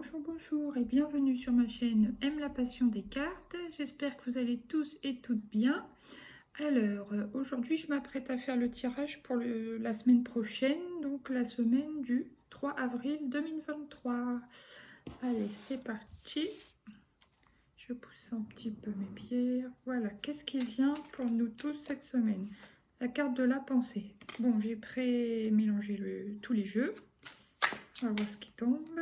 Bonjour, bonjour et bienvenue sur ma chaîne Aime la passion des cartes. J'espère que vous allez tous et toutes bien. Alors, aujourd'hui, je m'apprête à faire le tirage pour la semaine prochaine, donc la semaine du 3 avril 2023. Allez, c'est parti. Je pousse un petit peu mes pierres. Voilà, qu'est-ce qui vient pour nous tous cette semaine? La carte de la pensée. Bon, j'ai pré-mélangé tous les jeux. On va voir ce qui tombe.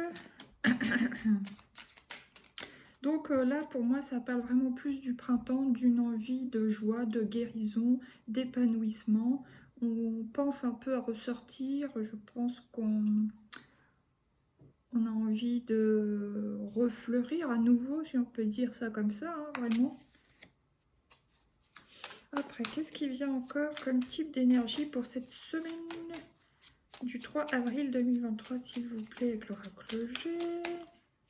Donc là, pour moi, ça parle vraiment plus du printemps, d'une envie de joie, de guérison, d'épanouissement. On pense un peu à ressortir. Je pense qu'on a envie de refleurir à nouveau, si on peut dire ça comme ça, hein, vraiment. Après, qu'est-ce qui vient encore comme type d'énergie pour cette semaine du 3 avril 2023, s'il vous plaît, avec l'oracle G.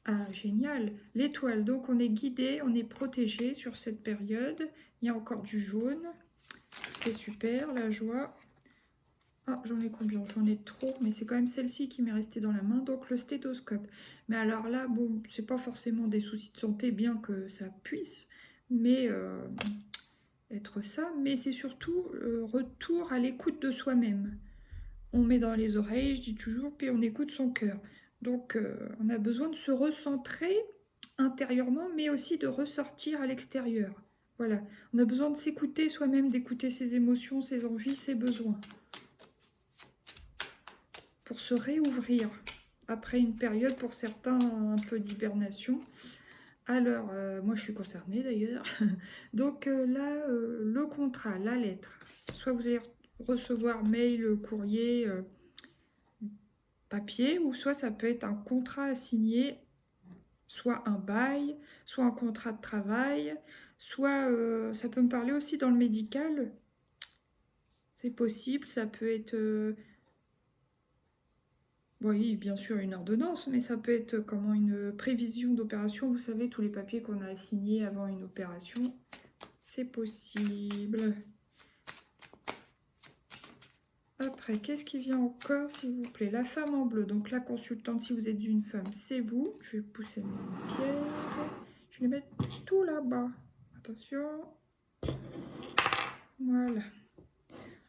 Ah, génial. L'étoile, donc on est guidé, on est protégé sur cette période. Il y a encore du jaune. C'est super, la joie. Ah, j'en ai combien? J'en ai trop, mais c'est quand même celle-ci qui m'est restée dans la main. Donc le stéthoscope. Mais alors là, bon, c'est pas forcément des soucis de santé, bien que ça puisse, mais être ça. Mais c'est surtout retour à l'écoute de soi-même. On met dans les oreilles, je dis toujours, puis on écoute son cœur. Donc on a besoin de se recentrer intérieurement, mais aussi de ressortir à l'extérieur. Voilà, on a besoin de s'écouter soi-même, d'écouter ses émotions, ses envies, ses besoins. Pour se réouvrir, après une période pour certains un peu d'hibernation. Alors, moi je suis concernée d'ailleurs. Donc là, le contrat, la lettre. Soit vous allez recevoir mail, courrier, papier, ou soit ça peut être un contrat à signer, soit un bail, soit un contrat de travail, soit ça peut me parler aussi dans le médical. C'est possible, ça peut être, oui, bien sûr une ordonnance, mais ça peut être comment une prévision d'opération. Vous savez, tous les papiers qu'on a à signer avant une opération, c'est possible. Après, qu'est-ce qui vient encore, s'il vous plaît? La femme en bleu. Donc la consultante, si vous êtes une femme, c'est vous. Je vais pousser mes pierres. Je vais les mettre tout là-bas. Attention. Voilà.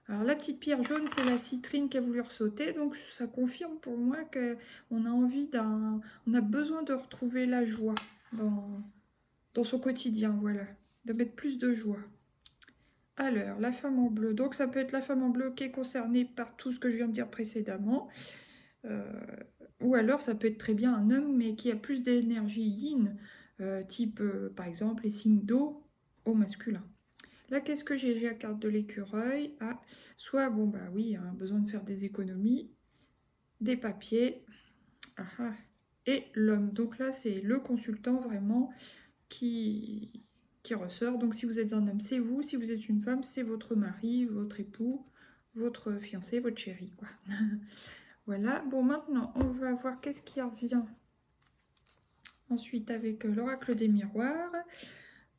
Alors la petite pierre jaune, c'est la citrine qui a voulu ressauter. Donc ça confirme pour moi qu'on a envie d'un... On a besoin de retrouver la joie dans son quotidien, voilà. De mettre plus de joie. Alors, la femme en bleu. Donc, ça peut être la femme en bleu qui est concernée par tout ce que je viens de dire précédemment. Ou alors, ça peut être très bien un homme, mais qui a plus d'énergie yin, type, par exemple, les signes d'eau au masculin. Là, qu'est-ce que j'ai? J'ai la carte de l'écureuil. Ah, soit, bon, bah oui, hein, besoin de faire des économies, des papiers. Ah, ah. Et l'homme. Donc là, c'est le consultant vraiment qui ressort. Donc si vous êtes un homme, c'est vous. Si vous êtes une femme, c'est votre mari, votre époux, votre fiancé, votre chéri, quoi. Voilà. Bon, maintenant, on va voir qu'est-ce qui revient ensuite avec l'oracle des miroirs.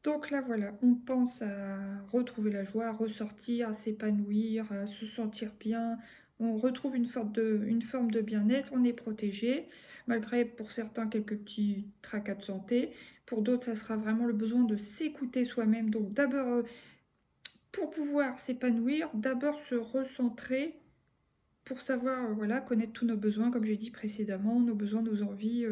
Donc là, voilà, on pense à retrouver la joie, à ressortir, à s'épanouir, à se sentir bien. On retrouve une forme de bien-être, on est protégé, malgré pour certains quelques petits tracas de santé. Pour d'autres, ça sera vraiment le besoin de s'écouter soi-même. Donc d'abord, pour pouvoir s'épanouir, d'abord se recentrer pour savoir, voilà, connaître tous nos besoins, comme j'ai dit précédemment, nos besoins, nos envies,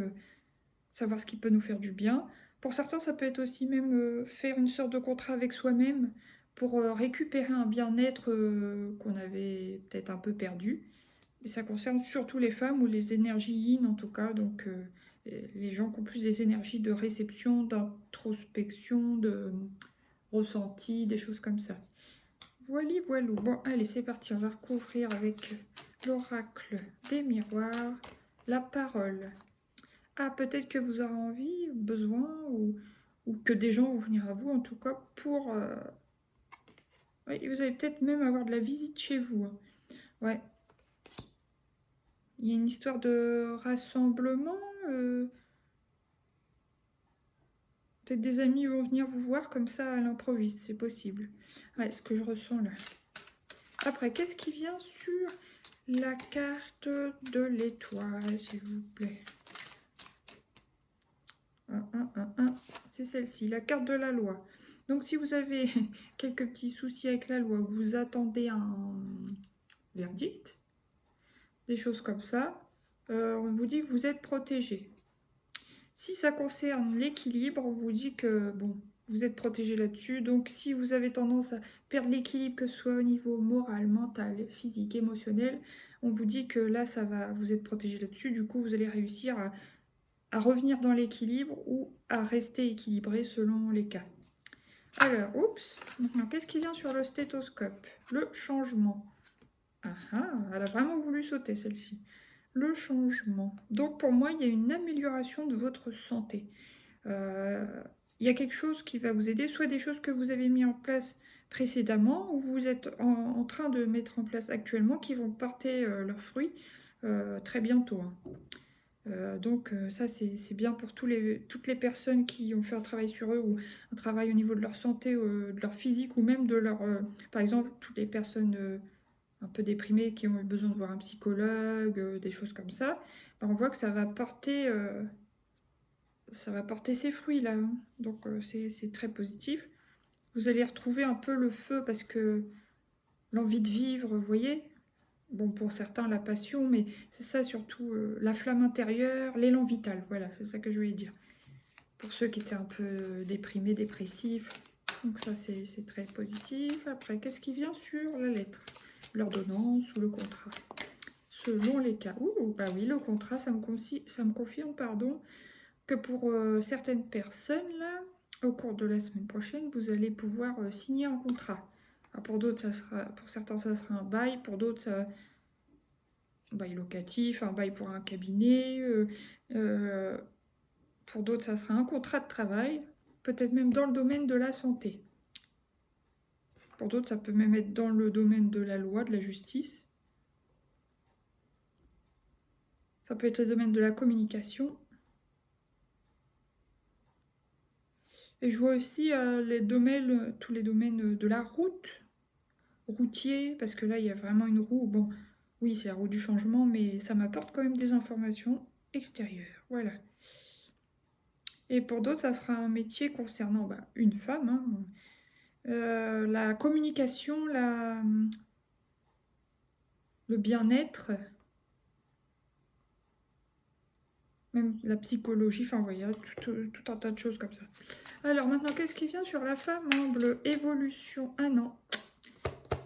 savoir ce qui peut nous faire du bien. Pour certains, ça peut être aussi même faire une sorte de contrat avec soi-même pour récupérer un bien-être qu'on avait peut-être un peu perdu. Et ça concerne surtout les femmes ou les énergies yin en tout cas, donc les gens qui ont plus des énergies de réception, d'introspection, de ressenti, des choses comme ça. Voilà, voilà. Bon, allez, c'est parti, on va recouvrir avec l'oracle des miroirs, la parole. Ah, peut-être que vous aurez envie, besoin, ou que des gens vont venir à vous, en tout cas, pour... Oui, vous allez peut-être même avoir de la visite chez vous. Hein. Ouais. Il y a une histoire de rassemblement. Peut-être des amis vont venir vous voir comme ça à l'improviste, c'est possible. Ouais, ce que je ressens là. Après, qu'est-ce qui vient sur la carte de l'étoile, s'il vous plaît? c'est celle-ci, la carte de la loi. Donc si vous avez quelques petits soucis avec la loi, vous attendez un verdict, des choses comme ça, on vous dit que vous êtes protégé. Si ça concerne l'équilibre, on vous dit que bon, vous êtes protégé là-dessus. Donc si vous avez tendance à perdre l'équilibre, que ce soit au niveau moral, mental, physique, émotionnel, on vous dit que là, ça va, vous êtes protégé là-dessus. Du coup, vous allez réussir à revenir dans l'équilibre ou à rester équilibré selon les cas. Alors, oups, maintenant, qu'est-ce qui vient sur le stéthoscope? Le changement. Ah ah, elle a vraiment voulu sauter celle-ci. Le changement. Donc pour moi, il y a une amélioration de votre santé. Il y a quelque chose qui va vous aider, soit des choses que vous avez mis en place précédemment, ou vous êtes en train de mettre en place actuellement, qui vont porter leurs fruits très bientôt. Hein. Donc ça, c'est bien pour toutes les personnes qui ont fait un travail sur eux, ou un travail au niveau de leur santé, de leur physique, ou même de leur... par exemple, toutes les personnes un peu déprimées qui ont eu besoin de voir un psychologue, des choses comme ça, ben, on voit que ça va porter ses fruits là. Hein. Donc c'est très positif. Vous allez retrouver un peu le feu parce que l'envie de vivre, vous voyez. Bon, pour certains, la passion, mais c'est ça surtout, la flamme intérieure, l'élan vital. Voilà, c'est ça que je voulais dire. Pour ceux qui étaient un peu déprimés, dépressifs. Donc ça, c'est très positif. Après, qu'est-ce qui vient sur la lettre? L'ordonnance ou le contrat? Selon les cas. Ouh, bah oui, le contrat, ça me confirme, pardon, que pour certaines personnes, là, au cours de la semaine prochaine, vous allez pouvoir signer un contrat. Alors pour d'autres, pour certains, ça sera un bail, pour d'autres, ça bail locatif, un bail pour un cabinet, pour d'autres, ça sera un contrat de travail, peut-être même dans le domaine de la santé. Pour d'autres, ça peut même être dans le domaine de la loi, de la justice. Ça peut être le domaine de la communication. Et je vois aussi tous les domaines de la route, routier, parce que là, il y a vraiment une roue. Bon, oui, c'est la roue du changement, mais ça m'apporte quand même des informations extérieures. Voilà. Et pour d'autres, ça sera un métier concernant une femme. Hein. La communication, le bien-être, même la psychologie, enfin, voilà, tout un tas de choses comme ça. Alors maintenant, qu'est-ce qui vient sur la femme en bleu? Évolution. Ah non,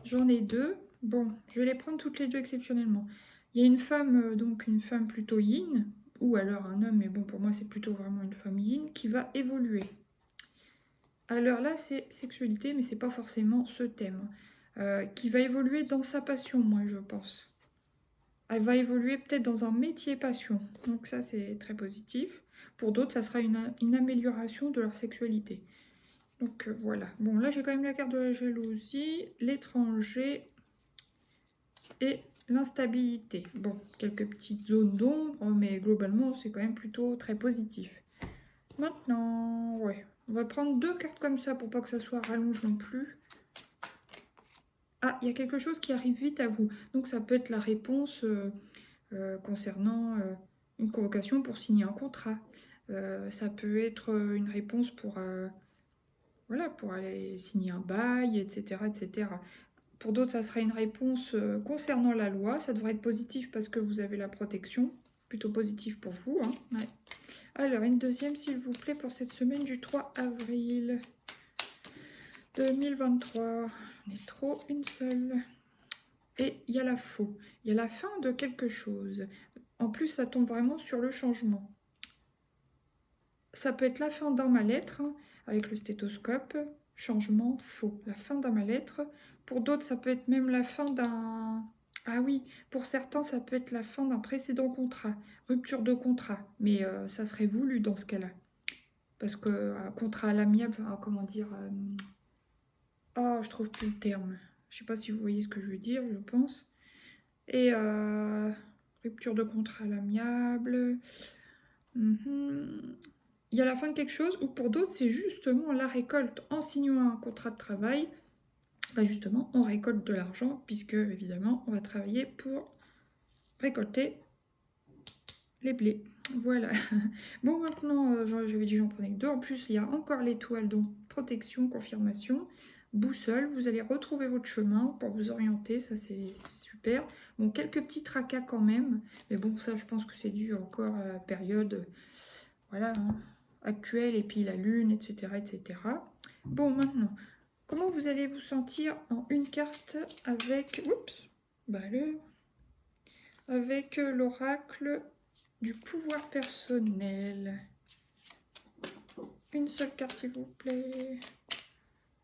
j'en ai deux. Bon, je vais les prendre toutes les deux exceptionnellement. Il y a une femme, donc une femme plutôt yin, ou alors un homme, mais bon, pour moi, c'est plutôt vraiment une femme yin, qui va évoluer. Alors là, c'est sexualité, mais c'est pas forcément ce thème. Qui va évoluer dans sa passion, moi, je pense. Elle va évoluer peut-être dans un métier passion. Donc ça, c'est très positif. Pour d'autres, ça sera une amélioration de leur sexualité. Donc voilà. Bon, là, j'ai quand même la carte de la jalousie, l'étranger et l'instabilité. Bon, quelques petites zones d'ombre, mais globalement, c'est quand même plutôt très positif. Maintenant, ouais. On va prendre deux cartes comme ça pour pas que ça soit rallonge non plus. Ah, il y a quelque chose qui arrive vite à vous. Donc ça peut être la réponse concernant une convocation pour signer un contrat. Ça peut être une réponse voilà, pour aller signer un bail, etc., etc. Pour d'autres, ça sera une réponse concernant la loi. Ça devrait être positif parce que vous avez la protection. Plutôt positif pour vous. Hein. Ouais. Alors, une deuxième, s'il vous plaît, pour cette semaine du 3 avril 2023. J'en ai trop, une seule. Et il y a la faux. Il y a la fin de quelque chose. En plus, ça tombe vraiment sur le changement. Ça peut être la fin d'un mal-être, hein, avec le stéthoscope. Changement, faux. La fin d'un mal-être. Pour d'autres, ça peut être même la fin d'un... Ah oui, pour certains, ça peut être la fin d'un précédent contrat. Rupture de contrat. Mais ça serait voulu dans ce cas-là. Parce que contrat à l'amiable, comment dire... Oh, je trouve plus le terme. Je sais pas si vous voyez ce que je veux dire, je pense. Et rupture de contrat à l'amiable. Il y a la fin de quelque chose, ou pour d'autres, c'est justement la récolte. En signant un contrat de travail, justement, on récolte de l'argent, puisque, évidemment, on va travailler pour récolter les blés. Voilà. Bon, maintenant, j'avais dit j'en prenais que 2. En plus, il y a encore l'étoile, donc protection, confirmation. Boussole, vous allez retrouver votre chemin pour vous orienter, ça c'est super. Bon, quelques petits tracas quand même, mais bon, ça je pense que c'est dû encore à la période, voilà, hein, actuelle, et puis la lune, etc., etc. Bon, maintenant, comment vous allez vous sentir en une carte avec, oups, bah avec l'oracle du pouvoir personnel. Une seule carte, s'il vous plaît.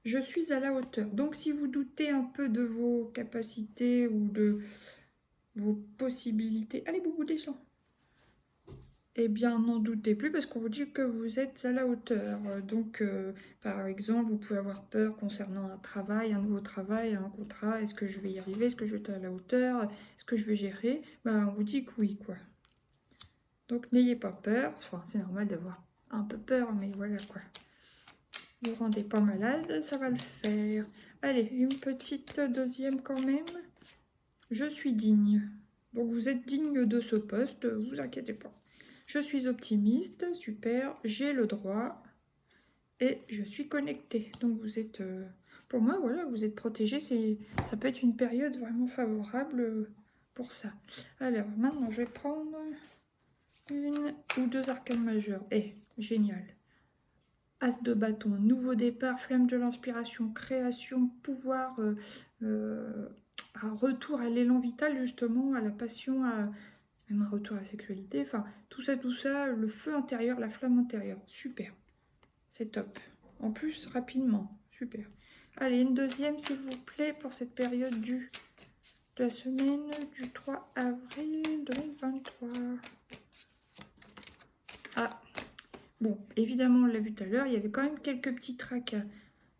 Je suis à la hauteur. Donc, si vous doutez un peu de vos capacités ou de vos possibilités... Allez, Boubou, descends. Eh bien, n'en doutez plus parce qu'on vous dit que vous êtes à la hauteur. Donc, par exemple, vous pouvez avoir peur concernant un travail, un nouveau travail, un contrat. Est-ce que je vais y arriver? Est-ce que je vais être à la hauteur? Est-ce que je vais gérer? Ben, on vous dit que oui, quoi. Donc, n'ayez pas peur. Enfin, c'est normal d'avoir un peu peur, mais voilà, quoi. Vous rendez pas malade, ça va le faire. Allez, une petite deuxième quand même. Je suis digne. Donc vous êtes digne de ce poste, vous inquiétez pas. Je suis optimiste, super, j'ai le droit et je suis connectée. Donc vous êtes, pour moi, voilà, vous êtes protégé. Ça peut être une période vraiment favorable pour ça. Alors maintenant, je vais prendre une ou deux arcanes majeures. Eh, génial. As de bâton, nouveau départ, flamme de l'inspiration, création, pouvoir, un retour à l'élan vital justement, à la passion, même un retour à la sexualité, enfin tout ça, le feu intérieur, la flamme intérieure, super, c'est top. En plus, rapidement, super. Allez, une deuxième s'il vous plaît pour cette période de la semaine du 3 avril 2023. Ah, bon, évidemment, on l'a vu tout à l'heure, il y avait quand même quelques petits tracas.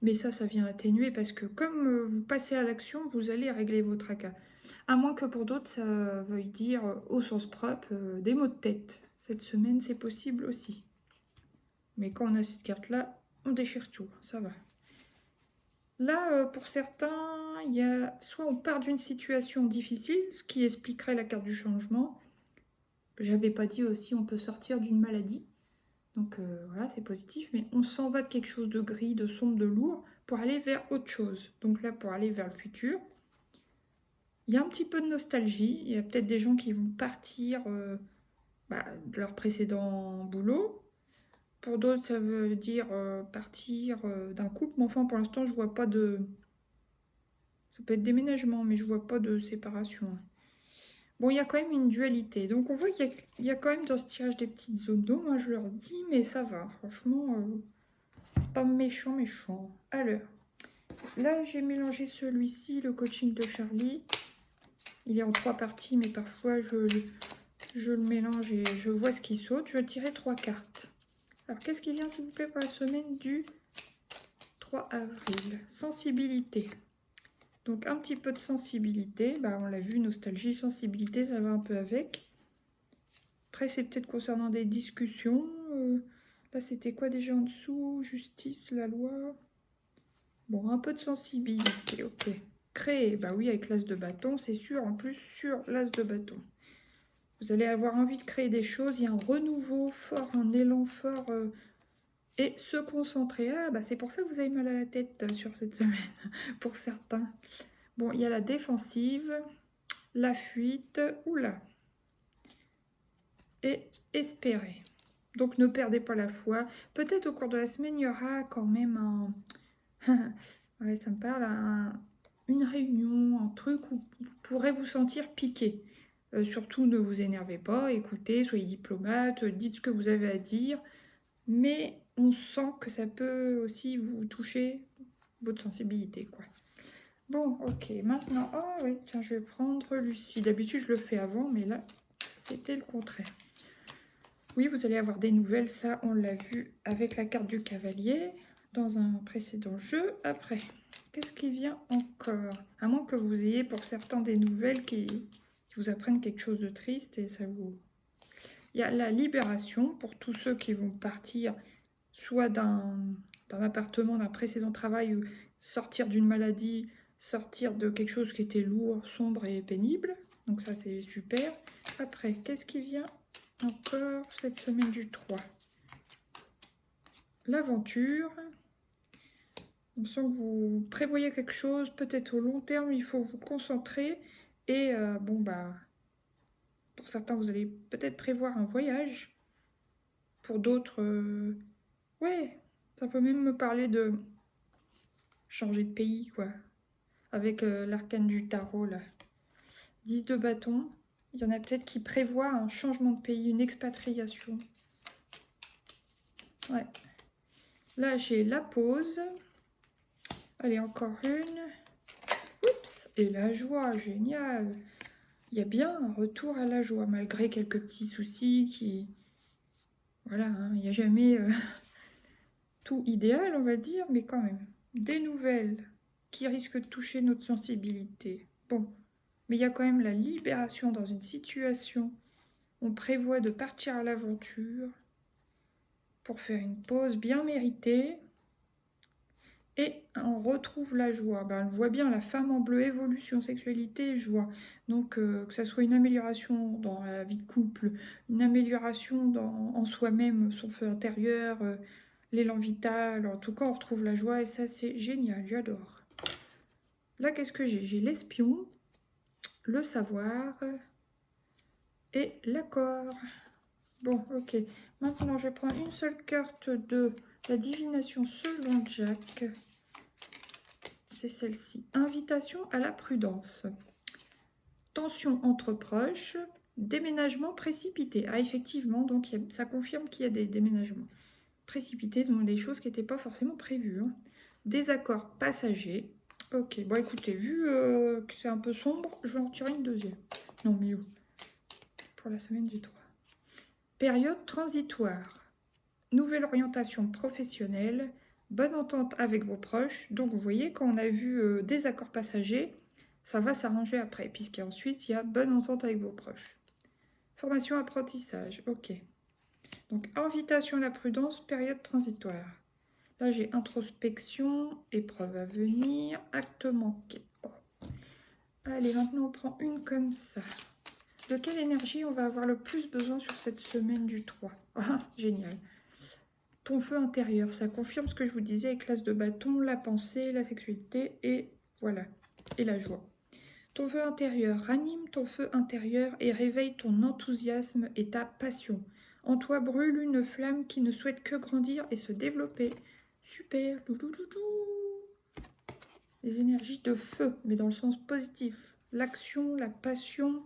Mais ça vient atténuer parce que comme vous passez à l'action, vous allez régler vos tracas. À moins que pour d'autres, ça veuille dire, au sens propre, des maux de tête. Cette semaine, c'est possible aussi. Mais quand on a cette carte-là, on déchire tout, ça va. Là, pour certains, il y a soit on part d'une situation difficile, ce qui expliquerait la carte du changement. J'avais pas dit aussi, on peut sortir d'une maladie. Donc voilà, c'est positif, mais on s'en va de quelque chose de gris, de sombre, de lourd, pour aller vers autre chose. Donc là, pour aller vers le futur, il y a un petit peu de nostalgie. Il y a peut-être des gens qui vont partir de leur précédent boulot. Pour d'autres, ça veut dire partir d'un couple. Mais enfin, pour l'instant, je vois pas de... Ça peut être déménagement, mais je vois pas de séparation. Bon, il y a quand même une dualité. Donc on voit qu'il y a quand même dans ce tirage des petites zones d'ombre, moi je leur dis, mais ça va, franchement, c'est pas méchant, méchant. Alors, là j'ai mélangé celui-ci, le coaching de Charlie. Il est en 3 parties, mais parfois je le mélange et je vois ce qui saute. Je vais tirer 3 cartes. Alors, qu'est-ce qui vient, s'il vous plaît, pour la semaine du 3 avril? Sensibilité. Donc, un petit peu de sensibilité. Bah, on l'a vu, nostalgie, sensibilité, ça va un peu avec. Après, c'est peut-être concernant des discussions. Là, c'était quoi déjà en dessous? Justice, la loi. Bon, un peu de sensibilité, ok. Créer, bah oui, avec l'as de bâton, c'est sûr, en plus, sur l'as de bâton. Vous allez avoir envie de créer des choses, il y a un renouveau fort, un élan fort, et se concentrer. Ah, bah c'est pour ça que vous avez mal à la tête sur cette semaine, pour certains. Bon, il y a la défensive, la fuite, oula, et espérer. Donc ne perdez pas la foi. Peut-être au cours de la semaine, il y aura quand même un... ouais, ça me parle, une réunion, un truc où vous pourrez vous sentir piqué. Surtout, ne vous énervez pas, écoutez, soyez diplomate, dites ce que vous avez à dire, mais on sent que ça peut aussi vous toucher votre sensibilité, quoi. Bon, ok, maintenant, oh oui, tiens, je vais prendre Lucie. D'habitude, je le fais avant, mais là, c'était le contraire. Oui, vous allez avoir des nouvelles, ça, on l'a vu avec la carte du cavalier dans un précédent jeu. Après, qu'est-ce qui vient encore? À moins que vous ayez pour certains des nouvelles qui vous apprennent quelque chose de triste et ça vous... Il y a la libération pour tous ceux qui vont partir soit d'un appartement, d'un précédent travail, ou sortir d'une maladie, sortir de quelque chose qui était lourd, sombre et pénible. Donc ça, c'est super. Après, qu'est-ce qui vient? Encore cette semaine du 3. L'aventure. On sent que vous prévoyez quelque chose, peut-être au long terme, il faut vous concentrer. Et bon, bah, pour certains, vous allez peut-être prévoir un voyage. Pour d'autres, ouais, ça peut même me parler de changer de pays, quoi. Avec l'arcane du tarot, là. 10 de bâton. Il y en a peut-être qui prévoient un changement de pays, une expatriation. Ouais. Là, j'ai la pause. Allez, encore une. Oups, et la joie, génial. Il y a bien un retour à la joie, malgré quelques petits soucis qui... Voilà, hein, il n'y a jamais tout idéal, on va dire, mais quand même. Des nouvelles qui risquent de toucher notre sensibilité. Bon, mais il y a quand même la libération dans une situation. On prévoit de partir à l'aventure pour faire une pause bien méritée. Et on retrouve la joie. Ben, on voit bien la femme en bleu, évolution, sexualité, joie. Donc que ça soit une amélioration dans la vie de couple, une amélioration en soi-même, son feu intérieur, l'élan vital. En tout cas, on retrouve la joie et ça, c'est génial, j'adore. Là, qu'est-ce que j'ai? J'ai l'espion, le savoir et l'accord. Bon, ok. Maintenant, je vais prendre une seule carte de la divination selon Jack. C'est celle-ci. Invitation à la prudence. Tension entre proches. Déménagement précipité. Ah, effectivement, donc ça confirme qu'il y a des déménagements précipités, donc des choses qui n'étaient pas forcément prévues. Hein. Désaccord passager. Ok, bon écoutez, vu que c'est un peu sombre, je vais en tirer une deuxième. Non, mais où? Pour la semaine du 3. Période transitoire. Nouvelle orientation professionnelle. Bonne entente avec vos proches. Donc vous voyez, quand on a vu désaccord passager, ça va s'arranger après, puisqu'ensuite il y a bonne entente avec vos proches. Formation apprentissage, ok. Donc invitation à la prudence, période transitoire. Là j'ai introspection, épreuve à venir, acte manqué. Oh. Allez, maintenant on prend une comme ça. De quelle énergie on va avoir le plus besoin sur cette semaine du 3? Ah, génial. Ton feu intérieur, ça confirme ce que je vous disais avec l'as de bâton, la pensée, la sexualité et voilà, et la joie. Ton feu intérieur, ranime ton feu intérieur et réveille ton enthousiasme et ta passion. En toi brûle une flamme qui ne souhaite que grandir et se développer. Super, les énergies de feu, mais dans le sens positif. L'action, la passion,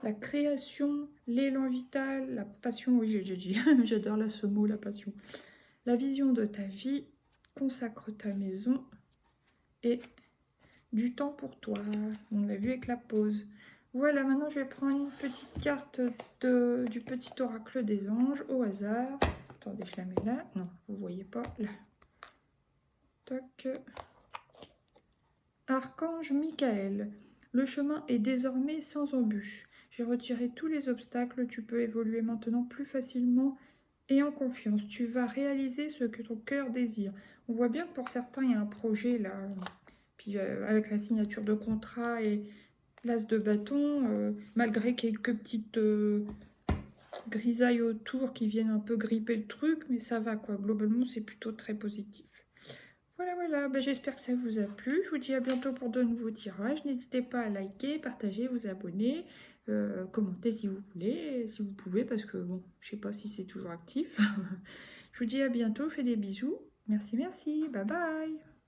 la création, l'élan vital, la passion, oui j'ai dit, j'adore là ce mot, la passion. La vision de ta vie, consacre ta maison et du temps pour toi. On l'a vu avec la pause. Voilà, maintenant je vais prendre une petite carte du petit oracle des anges au hasard. Attendez, je la mets là. Non, vous voyez pas, là. Toc. Archange Michael. Le chemin est désormais sans embûche. J'ai retiré tous les obstacles. Tu peux évoluer maintenant plus facilement et en confiance. Tu vas réaliser ce que ton cœur désire. On voit bien que pour certains, il y a un projet là. Puis avec la signature de contrat et l'as de bâton, malgré quelques petites grisailles autour qui viennent un peu gripper le truc, mais ça va quoi. Globalement, c'est plutôt très positif. Voilà, voilà, ben, j'espère que ça vous a plu. Je vous dis à bientôt pour de nouveaux tirages. N'hésitez pas à liker, partager, vous abonner, commenter si vous voulez, si vous pouvez, parce que bon, je sais pas si c'est toujours actif. Je vous dis à bientôt, fais des bisous. Merci, merci, bye bye.